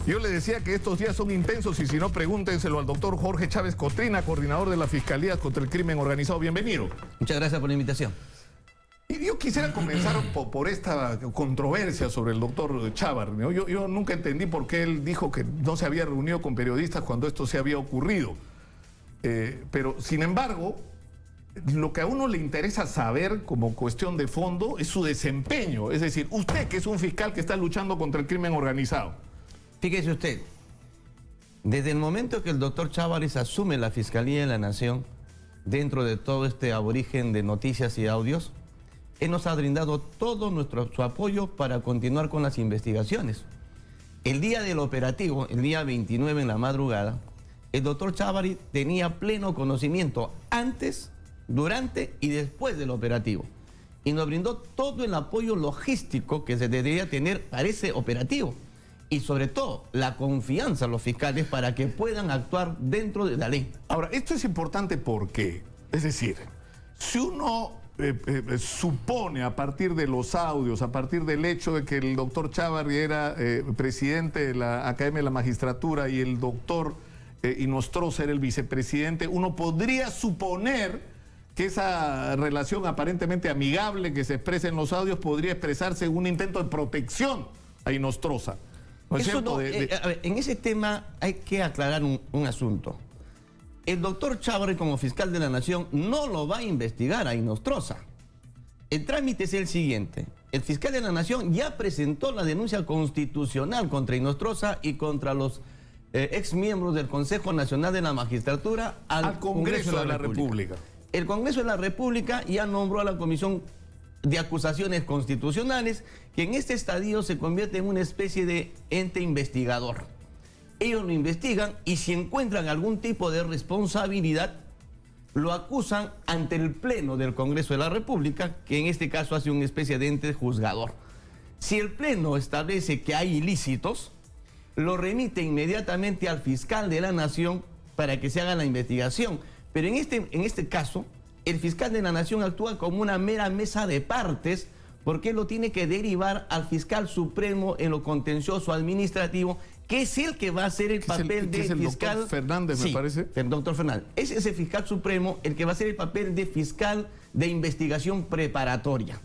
Yo le decía que estos días son intensos y si no, pregúntenselo al doctor Jorge Chávez Cotrina, coordinador de la Fiscalía contra el Crimen Organizado. Bienvenido. Muchas gracias por la invitación. Y yo quisiera comenzar por esta controversia sobre el doctor Chávarri, ¿no? Yo nunca entendí por qué él dijo que no se había reunido con periodistas cuando esto se había ocurrido. Pero, sin embargo, lo que a uno le interesa saber como cuestión de fondo es su desempeño. Es decir, usted que es un fiscal que está luchando contra el crimen organizado. Fíjese usted, desde el momento que el doctor Chávarri asume la Fiscalía de la Nación, dentro de todo este aborigen de noticias y audios, él nos ha brindado todo su apoyo para continuar con las investigaciones. El día del operativo, el día 29 en la madrugada, el doctor Chávarri tenía pleno conocimiento antes, durante y después del operativo. Y nos brindó todo el apoyo logístico que se debería tener para ese operativo. Y sobre todo, la confianza a los fiscales para que puedan actuar dentro de la ley. Ahora, esto es importante porque, es decir, si uno supone a partir de los audios, a partir del hecho de que el doctor Chávarri era presidente de la Academia de la Magistratura y el doctor Inostroza era el vicepresidente, uno podría suponer que esa relación aparentemente amigable que se expresa en los audios podría expresarse en un intento de protección a Inostroza. ¿No es cierto? A ver, en ese tema hay que aclarar un asunto. El doctor Chávarri, como fiscal de la Nación, no lo va a investigar a Inostroza. El trámite es el siguiente. El fiscal de la Nación ya presentó la denuncia constitucional contra Inostroza y contra los exmiembros del Consejo Nacional de la Magistratura al Congreso de la República. El Congreso de la República ya nombró a la Comisión de Acusaciones Constitucionales, que en este estadio se convierte en una especie de ente investigador. Ellos lo investigan y si encuentran algún tipo de responsabilidad, lo acusan ante el Pleno del Congreso de la República, que en este caso hace una especie de ente juzgador. Si el Pleno establece que hay ilícitos, lo remite inmediatamente al fiscal de la Nación para que se haga la investigación. Pero en este caso, el fiscal de la Nación actúa como una mera mesa de partes porque él lo tiene que derivar al fiscal supremo en lo contencioso administrativo, que es el que va a hacer el papel de fiscal. Doctor Fernández, me parece. El doctor Fernández. Es ese fiscal supremo el que va a hacer el papel de fiscal de investigación preparatoria.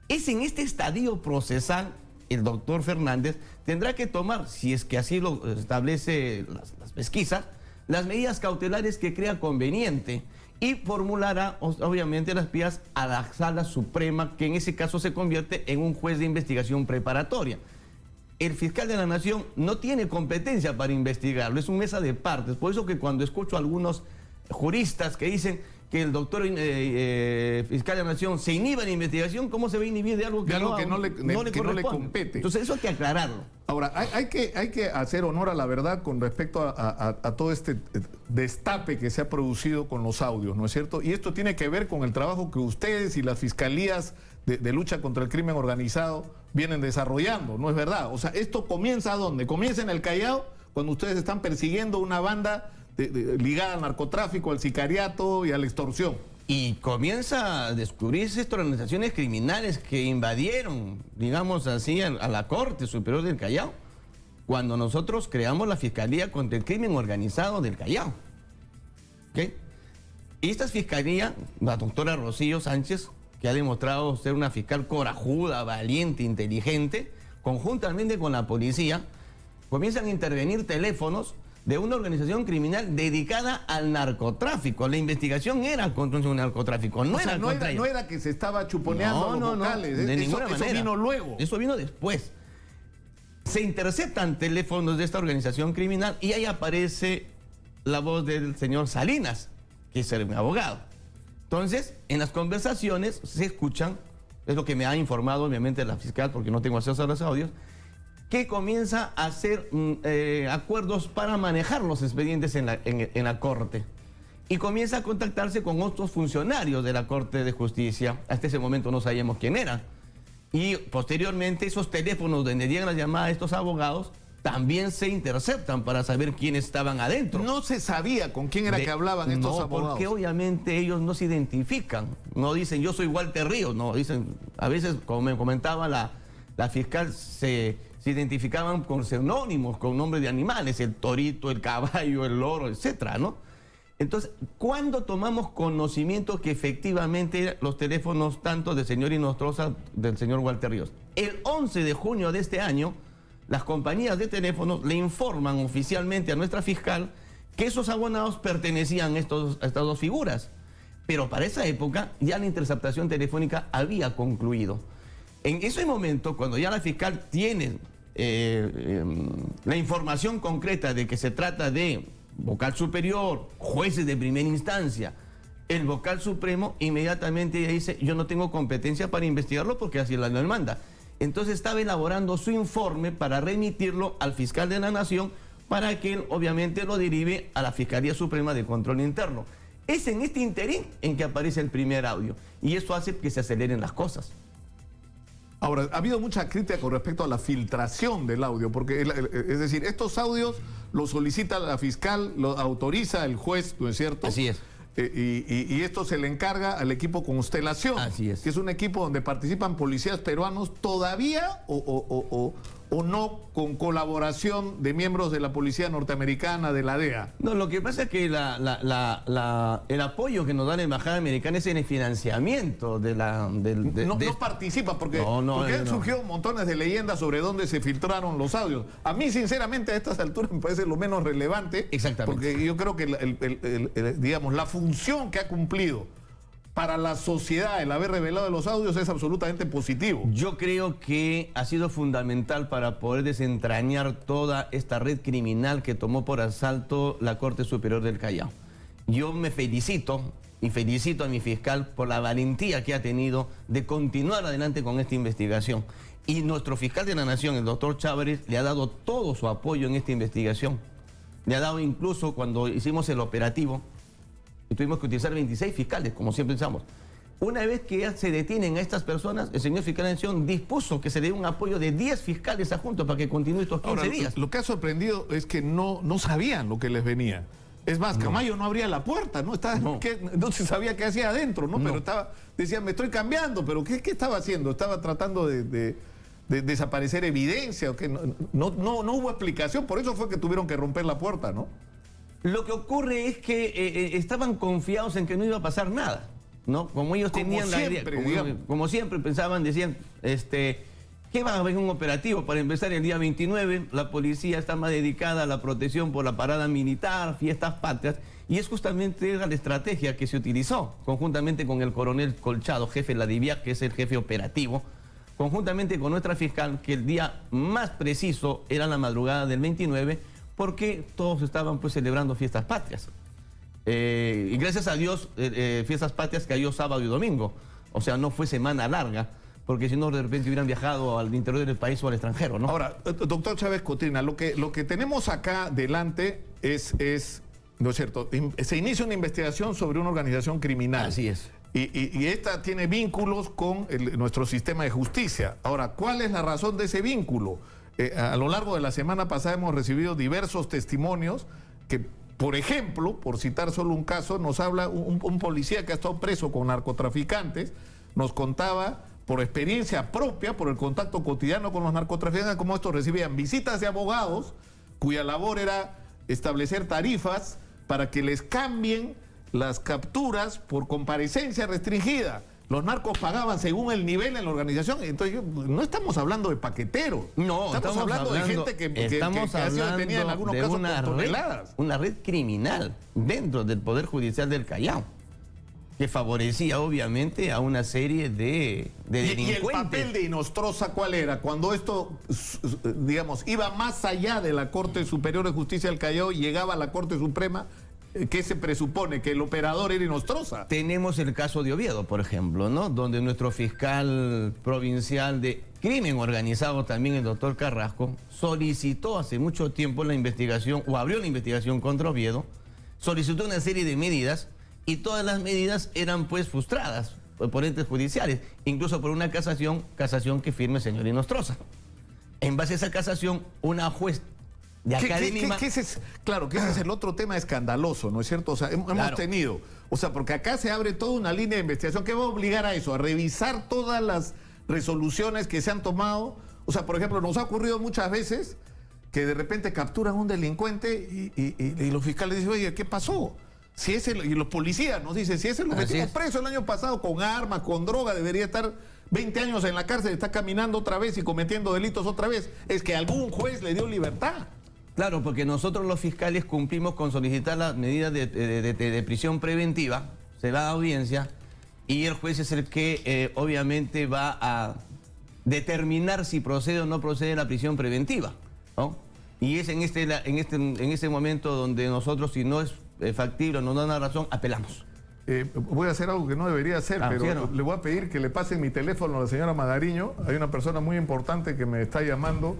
Es en este estadio procesal, el doctor Fernández tendrá que tomar, si es que así lo establece las pesquisas, las medidas cautelares que crea conveniente y formulará, obviamente, las vías a la Sala Suprema, que en ese caso se convierte en un juez de investigación preparatoria. El fiscal de la Nación no tiene competencia para investigarlo, es una mesa de partes. Por eso que cuando escucho a algunos juristas que dicen que el doctor fiscal de la Nación se inhibe en investigación, ¿cómo se va a inhibir de algo que no le compete? Entonces eso hay que aclararlo. Ahora, hay que hacer honor a la verdad con respecto a todo este destape que se ha producido con los audios, ¿no es cierto? Y esto tiene que ver con el trabajo que ustedes y las fiscalías de lucha contra el crimen organizado vienen desarrollando, ¿no es verdad? O sea, ¿esto comienza ¿a dónde? Comienza en el Callao, cuando ustedes están persiguiendo una banda ligada al narcotráfico, al sicariato y a la extorsión. Y comienza a descubrirse estas organizaciones criminales que invadieron, digamos así, a la Corte Superior del Callao, cuando nosotros creamos la Fiscalía contra el Crimen Organizado del Callao. ¿Okay? Y esta fiscalía, la doctora Rocío Sánchez, que ha demostrado ser una fiscal corajuda, valiente, inteligente, conjuntamente con la policía, comienzan a intervenir teléfonos de una organización criminal dedicada al narcotráfico. La investigación era contra un narcotráfico, no era que se estaba chuponeando los vocales. De ninguna manera. Eso vino luego. Eso vino después. Se interceptan teléfonos de esta organización criminal y ahí aparece la voz del señor Salinas, que es el abogado. Entonces, en las conversaciones se escuchan, es lo que me ha informado obviamente la fiscal, porque no tengo acceso a los audios, que comienza a hacer acuerdos para manejar los expedientes en la Corte. Y comienza a contactarse con otros funcionarios de la Corte de Justicia. Hasta ese momento no sabíamos quién era. Y posteriormente esos teléfonos donde llegan las llamadas de estos abogados también se interceptan para saber quiénes estaban adentro. No se sabía con quién era que hablaban estos abogados. Porque obviamente ellos no se identifican, no dicen yo soy Walter Ríos, no, dicen, a veces, como me comentaba la fiscal, se identificaban con seudónimos, con nombres de animales, el torito, el caballo, el loro, etcétera, ¿no? Entonces, ¿cuándo tomamos conocimiento que efectivamente los teléfonos tanto del señor Inostroza, del señor Walter Ríos? El 11 de junio de este año, las compañías de teléfonos le informan oficialmente a nuestra fiscal que esos abonados pertenecían a estas dos figuras. Pero para esa época ya la interceptación telefónica había concluido. En ese momento, cuando ya la fiscal tiene la información concreta de que se trata de vocal superior, jueces de primera instancia, el vocal supremo, inmediatamente ella dice, yo no tengo competencia para investigarlo porque así la ley manda. Entonces estaba elaborando su informe para remitirlo al fiscal de la Nación para que él obviamente lo derive a la Fiscalía Suprema de Control Interno. Es en este interín en que aparece el primer audio y eso hace que se aceleren las cosas. Ahora, ha habido mucha crítica con respecto a la filtración del audio, porque es decir, estos audios los solicita la fiscal, los autoriza el juez, ¿no es cierto? Así es. Y esto se le encarga al equipo Constelación. Así es. Que es un equipo donde participan policías peruanos todavía o no con colaboración de miembros de la policía norteamericana, de la DEA. No, lo que pasa es que el apoyo que nos da la embajada americana es en el financiamiento de la... No participa porque surgió montones de leyendas sobre dónde se filtraron los audios. A mí, sinceramente, a estas alturas me parece lo menos relevante. Exactamente. Porque yo creo que, digamos, la función que ha cumplido para la sociedad el haber revelado los audios es absolutamente positivo. Yo creo que ha sido fundamental para poder desentrañar toda esta red criminal que tomó por asalto la Corte Superior del Callao. Yo me felicito y felicito a mi fiscal por la valentía que ha tenido de continuar adelante con esta investigación. Y nuestro fiscal de la Nación, el doctor Chávez, le ha dado todo su apoyo en esta investigación. Le ha dado incluso cuando hicimos el operativo, y tuvimos que utilizar 26 fiscales, como siempre pensamos. Una vez que ya se detienen a estas personas, el señor fiscal de la Nación dispuso que se le dé un apoyo de 10 fiscales adjuntos para que continúe estos 15 días. Lo que ha sorprendido es que no sabían lo que les venía. Es más, Camayo no abría la puerta, ¿no? No se sabía qué hacía adentro, ¿no? Pero decía, me estoy cambiando, pero ¿qué estaba haciendo? ¿Estaba tratando de desaparecer evidencia? ¿O qué? No hubo explicación, por eso fue que tuvieron que romper la puerta, ¿no? Lo que ocurre es que estaban confiados en que no iba a pasar nada, ¿no? Como ellos tenían la idea, como siempre pensaban, decían, ¿qué va a haber un operativo? Para empezar el día 29, la policía está más dedicada a la protección por la parada militar, fiestas patrias, y es justamente la estrategia que se utilizó, conjuntamente con el coronel Colchado, jefe de la DIVIAC, que es el jefe operativo, conjuntamente con nuestra fiscal, que el día más preciso era la madrugada del 29, porque todos estaban pues celebrando fiestas patrias. Y gracias a Dios, fiestas patrias cayó sábado y domingo. O sea, no fue semana larga, porque si no, de repente hubieran viajado al interior del país o al extranjero, ¿no? Ahora, doctor Chávez Cotrina, lo que tenemos acá delante es, ¿no es cierto? Se inicia una investigación sobre una organización criminal. Así es. Y esta tiene vínculos con nuestro sistema de justicia. Ahora, ¿cuál es la razón de ese vínculo? A lo largo de la semana pasada hemos recibido diversos testimonios que, por ejemplo, por citar solo un caso, nos habla un policía que ha estado preso con narcotraficantes, nos contaba por experiencia propia, por el contacto cotidiano con los narcotraficantes, cómo estos recibían visitas de abogados cuya labor era establecer tarifas para que les cambien las capturas por comparecencia restringida. Los narcos pagaban según el nivel en la organización. Entonces, no estamos hablando de paqueteros. No, estamos hablando de gente que ha sido detenida en algunos casos por toneladas. Una red criminal dentro del Poder Judicial del Callao, que favorecía obviamente a una serie de delincuentes. ¿Y el papel de Inostroza cuál era? Cuando esto, digamos, iba más allá de la Corte Superior de Justicia del Callao y llegaba a la Corte Suprema, ¿qué se presupone? ¿Que el operador era Inostroza? Tenemos el caso de Oviedo, por ejemplo, ¿no? Donde nuestro fiscal provincial de crimen organizado, también el doctor Carrasco, solicitó hace mucho tiempo la investigación, o abrió la investigación contra Oviedo, solicitó una serie de medidas y todas las medidas eran pues frustradas por entes judiciales, incluso por una casación que firme el señor Inostroza. En base a esa casación, una juez de acá de Lima. Claro, que ese es el otro tema escandaloso, ¿no es cierto? O sea, hemos tenido, o sea, porque acá se abre toda una línea de investigación que va a obligar a eso, a revisar todas las resoluciones que se han tomado. O sea, por ejemplo, nos ha ocurrido muchas veces que de repente capturan a un delincuente y los fiscales dicen, oye, ¿qué pasó? Si es y los policías nos dicen, si ese lo metimos preso el año pasado con armas, con droga, debería estar 20 años en la cárcel, está caminando otra vez y cometiendo delitos otra vez. Es que algún juez le dio libertad. Claro, porque nosotros los fiscales cumplimos con solicitar las medidas de prisión preventiva, se va a audiencia, y el juez es el que obviamente va a determinar si procede o no procede la prisión preventiva, ¿no? Y es en este momento donde nosotros, si no es factible o no da una razón, apelamos. Voy a hacer algo que no debería hacer, pero le voy a pedir que le pasen mi teléfono a la señora Magariño. Hay una persona muy importante que me está llamando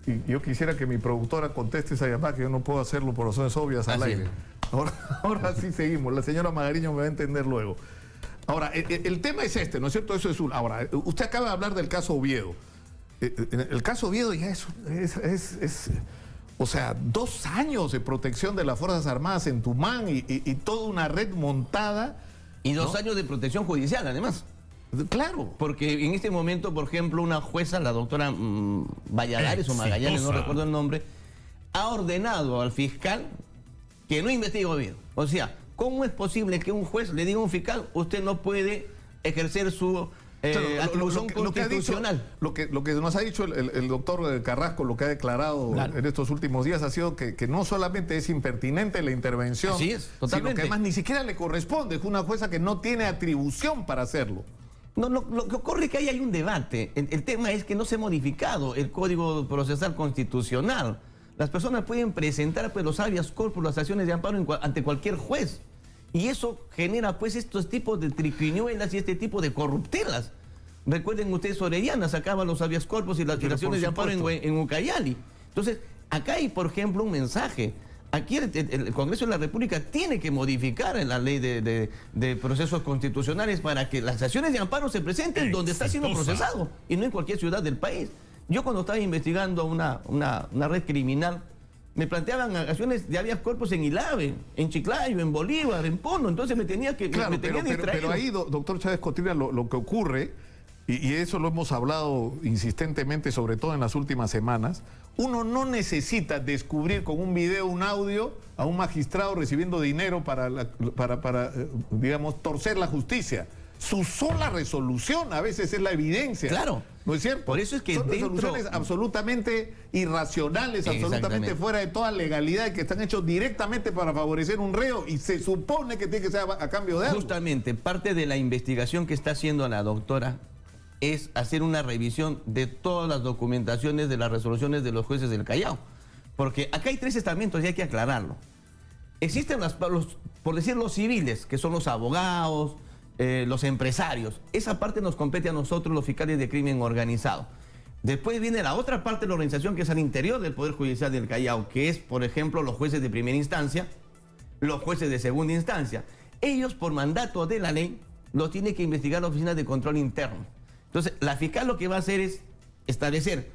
y yo quisiera que mi productora conteste esa llamada, que yo no puedo hacerlo por razones obvias al aire. Ahora sí seguimos. La señora Magariño me va a entender luego. Ahora, el tema es este, ¿no es cierto? Eso es un... Ahora, usted acaba de hablar del caso Oviedo. El caso Oviedo ya es o sea, 2 años de protección de las Fuerzas Armadas en Tumán y toda una red montada. Y 2 años de protección judicial, además. Claro. Porque en este momento, por ejemplo, una jueza, la doctora Valladares o Magallanes, no recuerdo el nombre, ha ordenado al fiscal que no investigue Oviedo. O sea, ¿cómo es posible que un juez le diga a un fiscal, usted no puede ejercer su atribución constitucional? Lo que nos ha dicho el doctor Carrasco, lo que ha declarado en estos últimos días, ha sido que no solamente es impertinente la intervención, sino que además ni siquiera le corresponde. Es una jueza que no tiene atribución para hacerlo. No, lo que ocurre es que ahí hay un debate. El tema es que no se ha modificado el Código Procesal Constitucional. Las personas pueden presentar pues, los habeas corpus, las acciones de amparo ante cualquier juez. Y eso genera pues estos tipos de triquiñuelas y este tipo de corruptelas. Recuerden ustedes, Orellana sacaba los habeas corpus y las acciones de amparo en Ucayali. Entonces, acá hay, por ejemplo, un mensaje. Aquí el Congreso de la República tiene que modificar la ley de procesos constitucionales para que las acciones de amparo se presenten donde está siendo procesado y no en cualquier ciudad del país. Yo cuando estaba investigando una red criminal, me planteaban acciones de habeas corpus en Ilave, en Chiclayo, en Bolívar, en Puno. Entonces me tenía que distraído. Pero ahí, doctor Chávez Cotilla, lo que ocurre, y eso lo hemos hablado insistentemente, sobre todo en las últimas semanas, uno no necesita descubrir con un video, un audio, a un magistrado recibiendo dinero para digamos, torcer la justicia. Su sola resolución a veces es la evidencia. Claro. ¿No es cierto? Por eso es que son resoluciones absolutamente irracionales, absolutamente fuera de toda legalidad y que están hechos directamente para favorecer un reo y se supone que tiene que ser a cambio de algo. Justamente, parte de la investigación que está haciendo la doctora es hacer una revisión de todas las documentaciones de las resoluciones de los jueces del Callao. Porque acá hay 3 estamentos y hay que aclararlo. Existen por decir los civiles, que son los abogados, los empresarios. Esa parte nos compete a nosotros, los fiscales de crimen organizado. Después viene la otra parte de la organización, que es al interior del Poder Judicial del Callao, que es, por ejemplo, los jueces de primera instancia, los jueces de segunda instancia. Ellos, por mandato de la ley, los tiene que investigar la Oficina de Control Interno. Entonces, la fiscal lo que va a hacer es establecer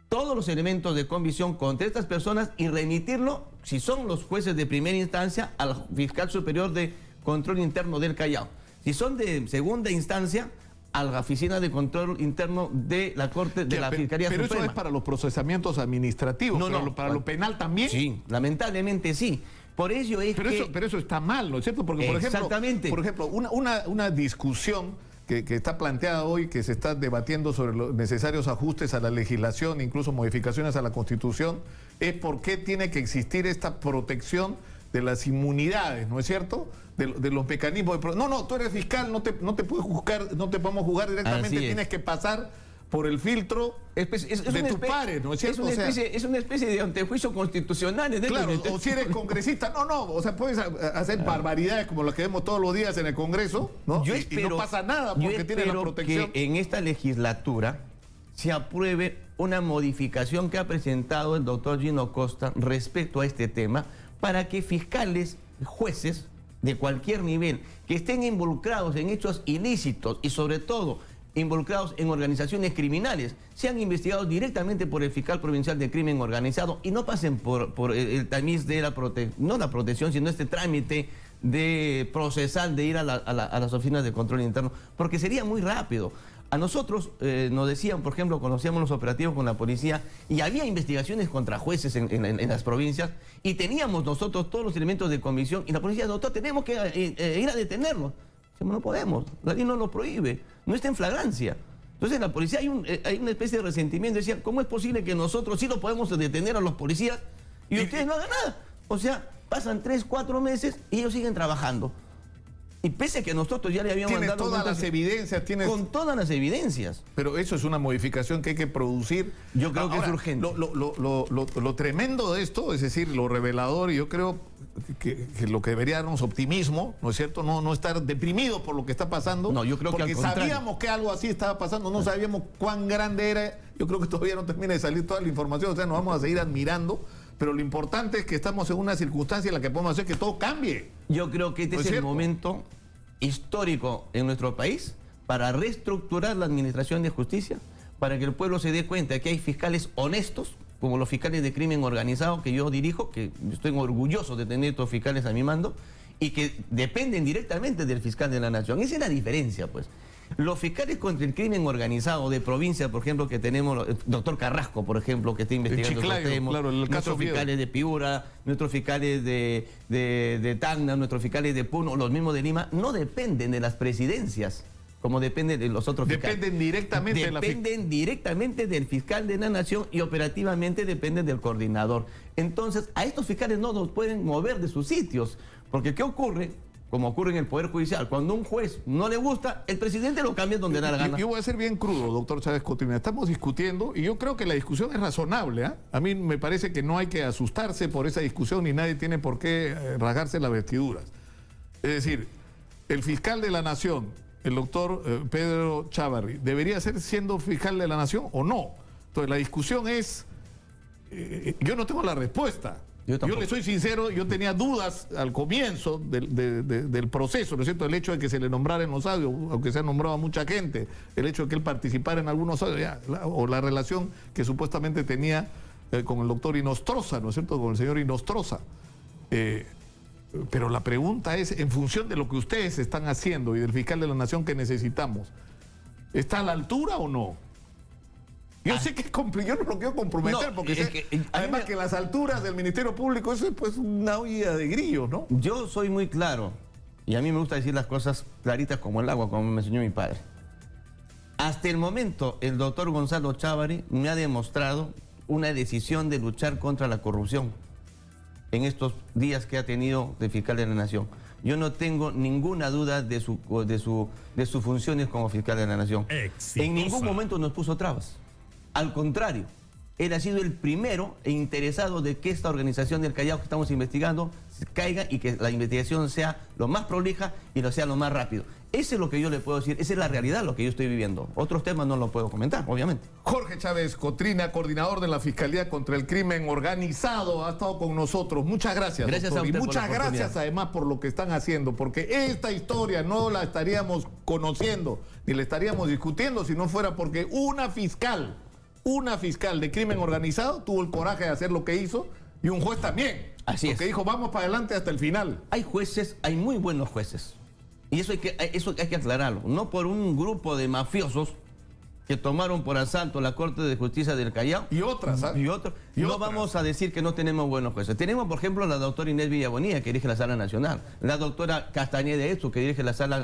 todos los elementos de convicción contra estas personas y remitirlo, si son los jueces de primera instancia, al fiscal superior de Control Interno del Callao. Si son de segunda instancia, a la Oficina de Control Interno de la Corte de la Fiscalía Suprema. Pero eso es para los procesamientos administrativos, para lo penal también. Sí, lamentablemente sí. Por ello es pero eso está mal, ¿no es cierto? Porque, por ejemplo, una discusión que está planteada hoy, que se está debatiendo sobre los necesarios ajustes a la legislación, incluso modificaciones a la Constitución, es por qué tiene que existir esta protección de las inmunidades, ¿no es cierto? De los mecanismos de... No, tú eres fiscal, no te puedes juzgar, no te podemos juzgar directamente, tienes que pasar por el filtro de tus pares, ¿no es cierto? Es una especie de antejuicio constitucional. Claro, o si eres congresista, o sea, puedes hacer barbaridades como las que vemos todos los días en el Congreso, ¿no? Y no pasa nada porque tienes la protección. Que en esta legislatura se apruebe una modificación que ha presentado el doctor Gino Costa respecto a este tema, para que fiscales, jueces de cualquier nivel que estén involucrados en hechos ilícitos y sobre todo involucrados en organizaciones criminales sean investigados directamente por el fiscal provincial de crimen organizado y no pasen por el tamiz de no la protección, sino este trámite de procesal de ir a las oficinas de control interno, porque sería muy rápido. A nosotros nos decían, por ejemplo, conocíamos los operativos con la policía y había investigaciones contra jueces en las provincias y teníamos nosotros todos los elementos de convicción y la policía, doctor, tenemos que ir a detenerlos. Decimos, no podemos, la ley no lo prohíbe, no está en flagrancia. Entonces la policía hay una especie de resentimiento, decían, ¿cómo es posible que nosotros sí lo podemos detener a los policías y ustedes no hagan nada? O sea, pasan 3, 4 meses y ellos siguen trabajando. Y pese a que nosotros ya le habíamos Tienes mandado todas las evidencias, con todas las evidencias. Pero eso es una modificación que hay que producir. Yo creo que es urgente. Lo tremendo de esto, es decir, lo revelador, y yo creo que lo que debería darnos optimismo, ¿no es cierto? No estar deprimido por lo que está pasando. No, yo creo que al porque contrario. sabíamos que algo así estaba pasando, no sabíamos cuán grande era. Yo creo que todavía no termina de salir toda la información, o sea, nos vamos a seguir admirando. Pero lo importante es que estamos en una circunstancia en la que podemos hacer que todo cambie. Yo creo que este es el momento histórico en nuestro país para reestructurar la administración de justicia, para que el pueblo se dé cuenta que hay fiscales honestos, como los fiscales de crimen organizado que yo dirijo, que estoy orgulloso de tener estos fiscales a mi mando, y que dependen directamente del fiscal de la nación. Esa es la diferencia, pues. Los fiscales contra el crimen organizado de provincia, por ejemplo, que tenemos, el doctor Carrasco, por ejemplo, que está investigando Chiclayo, estos temas, claro, el caso nuestros fiscales de Piura, nuestros fiscales de Tacna, nuestros fiscales de Puno, los mismos de Lima, no dependen de las presidencias, como dependen de los otros fiscales. Dependen directamente directamente del fiscal de la nación y operativamente dependen del coordinador. Entonces, a estos fiscales no los pueden mover de sus sitios, porque ¿qué ocurre? Como ocurre en el Poder Judicial, cuando un juez no le gusta, el presidente lo cambia donde da la gana. Yo voy a ser bien crudo, doctor Chávez Cotrina. Estamos discutiendo y yo creo que la discusión es razonable. A mí me parece que no hay que asustarse por esa discusión ni nadie tiene por qué rasgarse las vestiduras. Es decir, el fiscal de la Nación, el doctor Pedro Chávarri, ¿debería ser siendo fiscal de la Nación o no? Entonces la discusión es, yo no tengo la respuesta. Yo le soy sincero, yo tenía dudas al comienzo del proceso, ¿no es cierto? El hecho de que se le nombrara en los audios, aunque se ha nombrado a mucha gente, el hecho de que él participara en algunos audios, o la relación que supuestamente tenía con el doctor Inostroza, ¿no es cierto? Con el señor Inostroza. Pero la pregunta es, en función de lo que ustedes están haciendo y del fiscal de la Nación que necesitamos, ¿está a la altura o no? Yo sé que es complicado, yo no lo quiero comprometer, no, porque además que las alturas del Ministerio Público, eso es pues una olla de grillos, ¿no? Yo soy muy claro, y a mí me gusta decir las cosas claritas como el agua, como me enseñó mi padre. Hasta el momento, el doctor Gonzalo Chávarri me ha demostrado una decisión de luchar contra la corrupción en estos días que ha tenido de fiscal de la Nación. Yo no tengo ninguna duda de sus funciones como fiscal de la Nación. Exitosa. En ningún momento nos puso trabas. Al contrario, él ha sido el primero e interesado de que esta organización del Callao que estamos investigando caiga y que la investigación sea lo más prolija y lo sea lo más rápido. Eso es lo que yo le puedo decir, esa es la realidad, lo que yo estoy viviendo. Otros temas no los puedo comentar, obviamente. Jorge Chávez Cotrina, coordinador de la Fiscalía contra el Crimen Organizado, ha estado con nosotros. Muchas gracias, Gracias doctor. a usted Y por muchas la oportunidad. gracias además por lo que están haciendo, porque esta historia no la estaríamos conociendo ni la estaríamos discutiendo si no fuera porque una fiscal de crimen organizado tuvo el coraje de hacer lo que hizo y un juez también. Así es. Porque dijo, vamos para adelante hasta el final. Hay jueces, hay muy buenos jueces. Y eso hay que aclararlo. No por un grupo de mafiosos que tomaron por asalto la Corte de Justicia del Callao. Y otras, ¿sabes? No vamos a decir que no tenemos buenos jueces. Tenemos, por ejemplo, la doctora Inés Villabonilla, que dirige la Sala Nacional. La doctora Castañeda Etsu, que dirige la Sala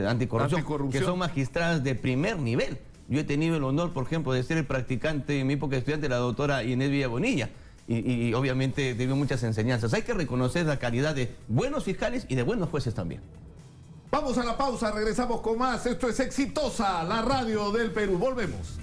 Anticorrupción. Que son magistradas de primer nivel. Yo he tenido el honor, por ejemplo, de ser el practicante en mi época de estudiante de la doctora Inés Villabonilla. Y obviamente dio muchas enseñanzas. Hay que reconocer la calidad de buenos fiscales y de buenos jueces también. Vamos a la pausa, regresamos con más. Esto es Exitosa, la radio del Perú. Volvemos.